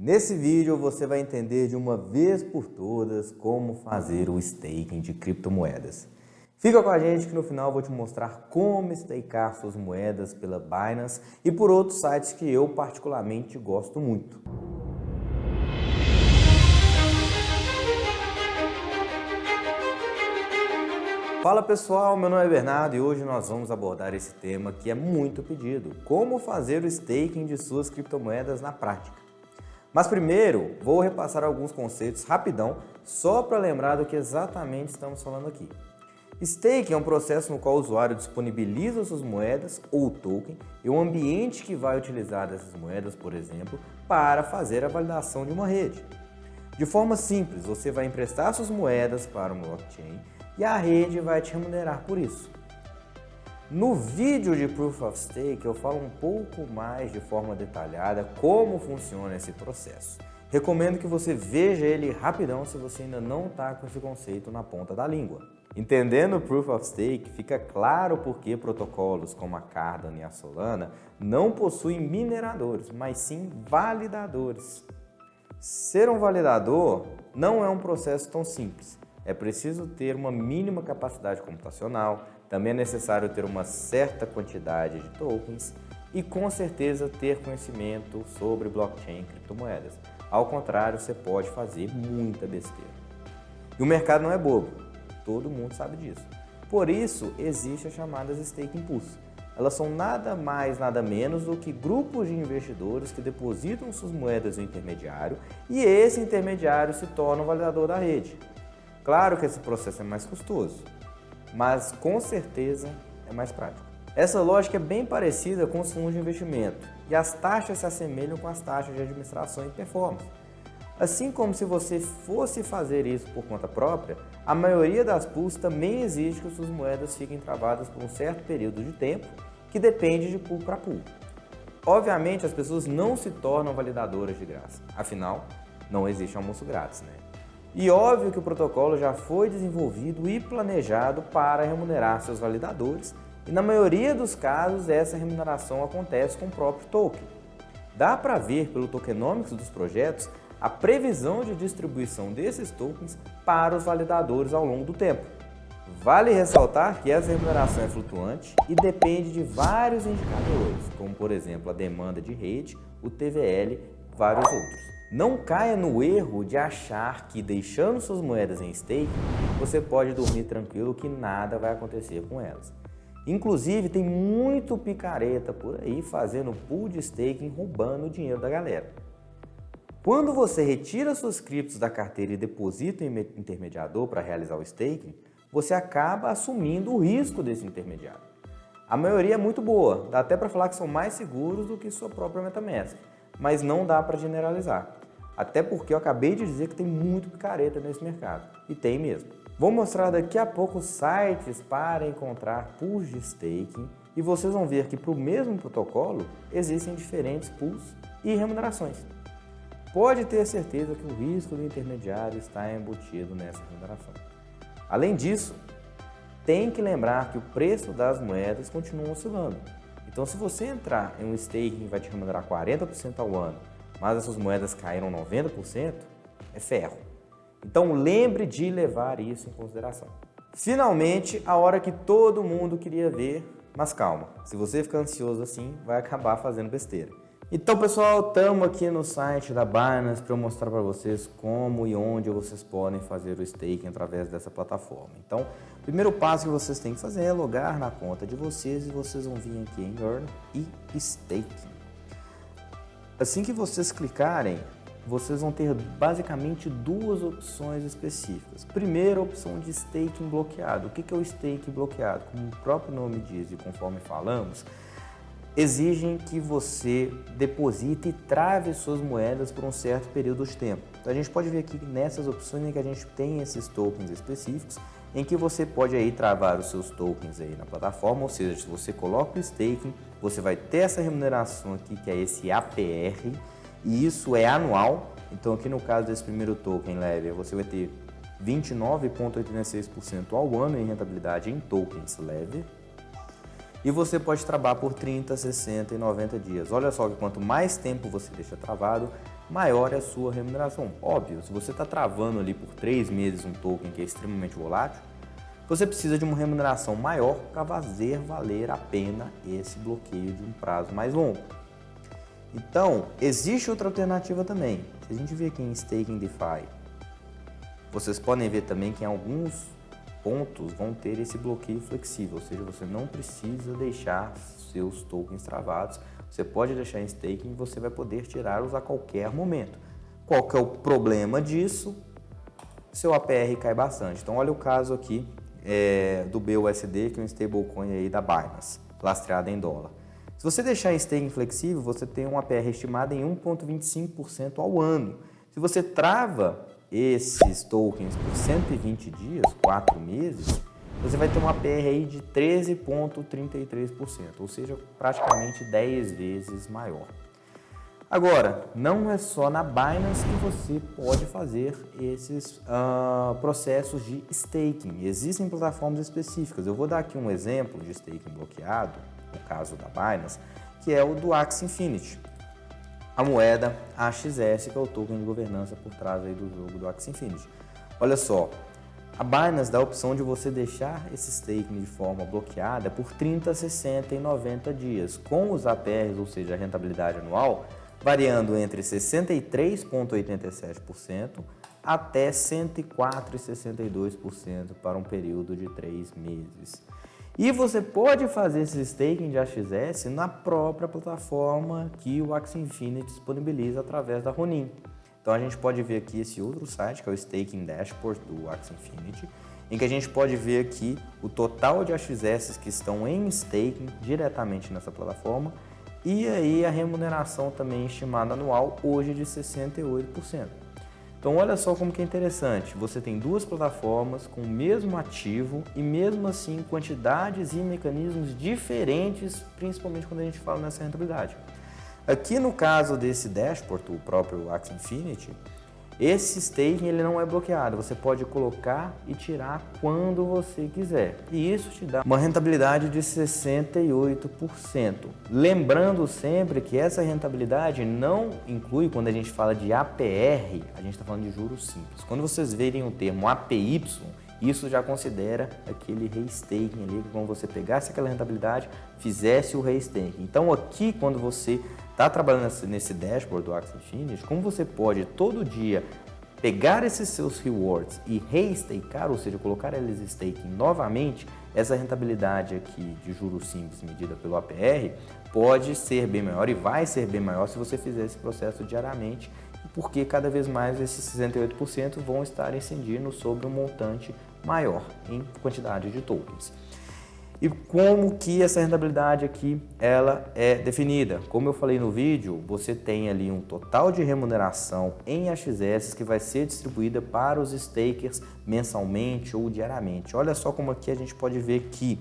Nesse vídeo você vai entender de uma vez por todas como fazer o staking de criptomoedas. Fica com a gente que no final eu vou te mostrar como stakear suas moedas pela Binance e por outros sites que eu particularmente gosto muito. Fala pessoal, meu nome é Bernardo e hoje nós vamos abordar esse tema que é muito pedido: como fazer o staking de suas criptomoedas na prática. Mas primeiro, vou repassar alguns conceitos rapidão, só para lembrar do que exatamente estamos falando aqui. Staking é um processo no qual o usuário disponibiliza suas moedas ou token e um ambiente que vai utilizar dessas moedas, por exemplo, para fazer a validação de uma rede. De forma simples, você vai emprestar suas moedas para uma blockchain e a rede vai te remunerar por isso. No vídeo de Proof of Stake eu falo um pouco mais de forma detalhada como funciona esse processo. Recomendo que você veja ele rapidão se você ainda não está com esse conceito na ponta da língua. Entendendo o Proof of Stake, fica claro por que protocolos como a Cardano e a Solana não possuem mineradores, mas sim validadores. Ser um validador não é um processo tão simples. É preciso ter uma mínima capacidade computacional, também é necessário ter uma certa quantidade de tokens e com certeza ter conhecimento sobre blockchain e criptomoedas. Ao contrário, você pode fazer muita besteira. E o mercado não é bobo, todo mundo sabe disso. Por isso, existem as chamadas staking pools. Elas são nada mais, nada menos do que grupos de investidores que depositam suas moedas no intermediário e esse intermediário se torna o validador da rede. Claro que esse processo é mais custoso, mas com certeza é mais prático. Essa lógica é bem parecida com os fundos de investimento e as taxas se assemelham com as taxas de administração e performance. Assim como se você fosse fazer isso por conta própria, a maioria das pools também exige que suas moedas fiquem travadas por um certo período de tempo que depende de pool para pool. Obviamente as pessoas não se tornam validadoras de graça, afinal não existe almoço grátis, né? E óbvio que o protocolo já foi desenvolvido e planejado para remunerar seus validadores e na maioria dos casos essa remuneração acontece com o próprio token. Dá para ver pelo tokenomics dos projetos a previsão de distribuição desses tokens para os validadores ao longo do tempo. Vale ressaltar que essa remuneração é flutuante e depende de vários indicadores, como por exemplo a demanda de rede, o TVL e vários outros. Não caia no erro de achar que deixando suas moedas em stake, você pode dormir tranquilo que nada vai acontecer com elas. Inclusive, tem muito picareta por aí fazendo pool de staking, roubando o dinheiro da galera. Quando você retira suas criptos da carteira e deposita em intermediador para realizar o staking, você acaba assumindo o risco desse intermediário. A maioria é muito boa, dá até para falar que são mais seguros do que sua própria MetaMask, mas não dá para generalizar. Até porque eu acabei de dizer que tem muito picareta nesse mercado, e tem mesmo. Vou mostrar daqui a pouco sites para encontrar pools de staking e vocês vão ver que para o mesmo protocolo existem diferentes pools e remunerações. Pode ter certeza que o risco do intermediário está embutido nessa remuneração. Além disso, tem que lembrar que o preço das moedas continua oscilando. Então, se você entrar em um staking que vai te remunerar 40% ao ano, mas essas moedas caíram 90%, é ferro. Então, lembre de levar isso em consideração. Finalmente, a hora que todo mundo queria ver, mas calma, se você ficar ansioso assim, vai acabar fazendo besteira. Então, pessoal, estamos aqui no site da Binance para eu mostrar para vocês como e onde vocês podem fazer o staking através dessa plataforma. Então, o primeiro passo que vocês têm que fazer é logar na conta de vocês e vocês vão vir aqui em Earn e Staking. Assim que vocês clicarem, vocês vão ter basicamente duas opções específicas. Primeiro, a opção de staking bloqueado. O que é o staking bloqueado? Como o próprio nome diz e conforme falamos, exigem que você deposite e trave suas moedas por um certo período de tempo. Então, a gente pode ver aqui nessas opções em que a gente tem esses tokens específicos, em que você pode aí travar os seus tokens aí na plataforma, ou seja, se você coloca o staking, você vai ter essa remuneração aqui, que é esse APR, e isso é anual. Então aqui no caso desse primeiro token Lever, você vai ter 29,86% ao ano em rentabilidade em tokens Lever, e você pode travar por 30, 60 e 90 dias. Olha só que quanto mais tempo você deixa travado, maior é a sua remuneração. Óbvio, se você está travando ali por 3 meses um token que é extremamente volátil, você precisa de uma remuneração maior para fazer valer a pena esse bloqueio de um prazo mais longo. Então, existe outra alternativa também. Se a gente ver aqui em Staking DeFi, vocês podem ver também que em alguns pontos vão ter esse bloqueio flexível, ou seja, você não precisa deixar seus tokens travados, você pode deixar em staking e você vai poder tirá-los a qualquer momento. Qual que é o problema disso? Seu APR cai bastante. Então, olha o caso aqui do BUSD, que é um stablecoin aí da Binance, lastreado em dólar. Se você deixar em staking flexível, você tem um APR estimado em 1,25% ao ano. Se você trava esses tokens por 120 dias, 4 meses, você vai ter um APR aí de 13,33%, ou seja, praticamente 10 vezes maior. Agora, não é só na Binance que você pode fazer esses processos de staking. Existem plataformas específicas. Eu vou dar aqui um exemplo de staking bloqueado, no caso da Binance, que é o do Axie Infinity. A moeda AXS, que é o token de governança por trás aí do jogo do Axie Infinity. Olha só, a Binance dá a opção de você deixar esse staking de forma bloqueada por 30, 60 e 90 dias, com os APRs, ou seja, a rentabilidade anual, variando entre 63,87% até 104,62% para um período de 3 meses. E você pode fazer esse staking de AXS na própria plataforma que o Axie Infinity disponibiliza através da Ronin. Então a gente pode ver aqui esse outro site, que é o Staking Dashboard do Axie Infinity, em que a gente pode ver aqui o total de AXS que estão em staking diretamente nessa plataforma e aí a remuneração também estimada anual hoje de 68%. Então olha só como que é interessante, você tem duas plataformas com o mesmo ativo e mesmo assim quantidades e mecanismos diferentes, principalmente quando a gente fala nessa rentabilidade. Aqui no caso desse dashboard, o próprio Axie Infinity, esse staking ele não é bloqueado, você pode colocar e tirar quando você quiser. E isso te dá uma rentabilidade de 68%. Lembrando sempre que essa rentabilidade não inclui, quando a gente fala de APR, a gente está falando de juros simples. Quando vocês verem o termo APY, isso já considera aquele restaking ali, quando você pegasse aquela rentabilidade, fizesse o restaking. Então aqui, quando você está trabalhando nesse dashboard do Axie Infinity, como você pode todo dia pegar esses seus rewards e restakear, ou seja, colocar eles em staking novamente, essa rentabilidade aqui de juros simples medida pelo APR pode ser bem maior e vai ser bem maior se você fizer esse processo diariamente, porque cada vez mais esses 68% vão estar incidindo sobre um montante maior em quantidade de tokens. E como que essa rentabilidade aqui ela é definida? Como eu falei no vídeo, você tem ali um total de remuneração em AXS que vai ser distribuída para os stakers mensalmente ou diariamente. Olha só como aqui a gente pode ver que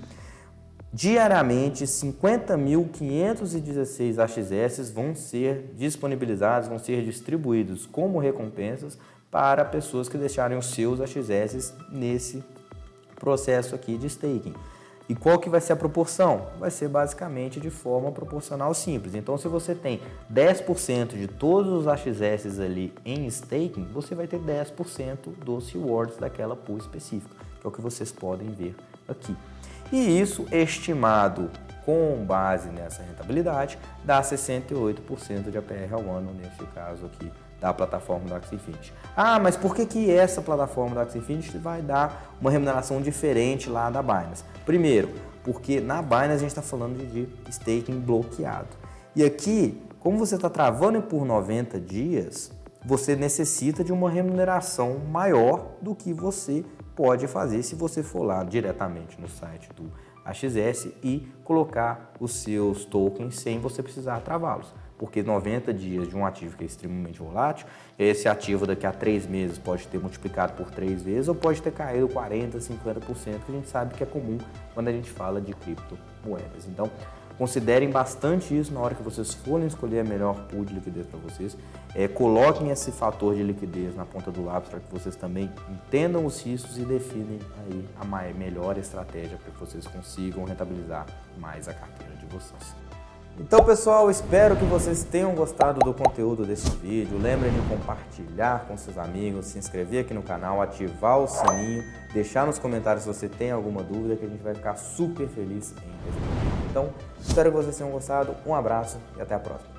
diariamente 50.516 AXS vão ser disponibilizados, vão ser distribuídos como recompensas para pessoas que deixarem os seus AXS nesse processo aqui de staking. E qual que vai ser a proporção? Vai ser basicamente de forma proporcional simples. Então, se você tem 10% de todos os AXS ali em staking, você vai ter 10% dos rewards daquela pool específica, que é o que vocês podem ver aqui. E isso estimado com base nessa rentabilidade, dá 68% de APR ao ano, neste caso aqui, da plataforma do Axie Infinity. Ah, mas por que essa plataforma do Axie Infinity vai dar uma remuneração diferente lá da Binance? Primeiro, porque na Binance a gente está falando de staking bloqueado. E aqui, como você está travando por 90 dias, você necessita de uma remuneração maior do que você pode fazer se você for lá diretamente no site do AXS e colocar os seus tokens sem você precisar travá-los. Porque 90 dias de um ativo que é extremamente volátil, esse ativo daqui a 3 meses pode ter multiplicado por 3 vezes ou pode ter caído 40%, 50%, que a gente sabe que é comum quando a gente fala de criptomoedas. Então, considerem bastante isso na hora que vocês forem escolher a melhor pool de liquidez para vocês. Coloquem esse fator de liquidez na ponta do lápis para que vocês também entendam os riscos e definem aí a melhor estratégia para que vocês consigam rentabilizar mais a carteira de vocês. Então, pessoal, espero que vocês tenham gostado do conteúdo desse vídeo. Lembrem de compartilhar com seus amigos, se inscrever aqui no canal, ativar o sininho, deixar nos comentários se você tem alguma dúvida, que a gente vai ficar super feliz em responder. Então, espero que vocês tenham gostado. Um abraço e até a próxima.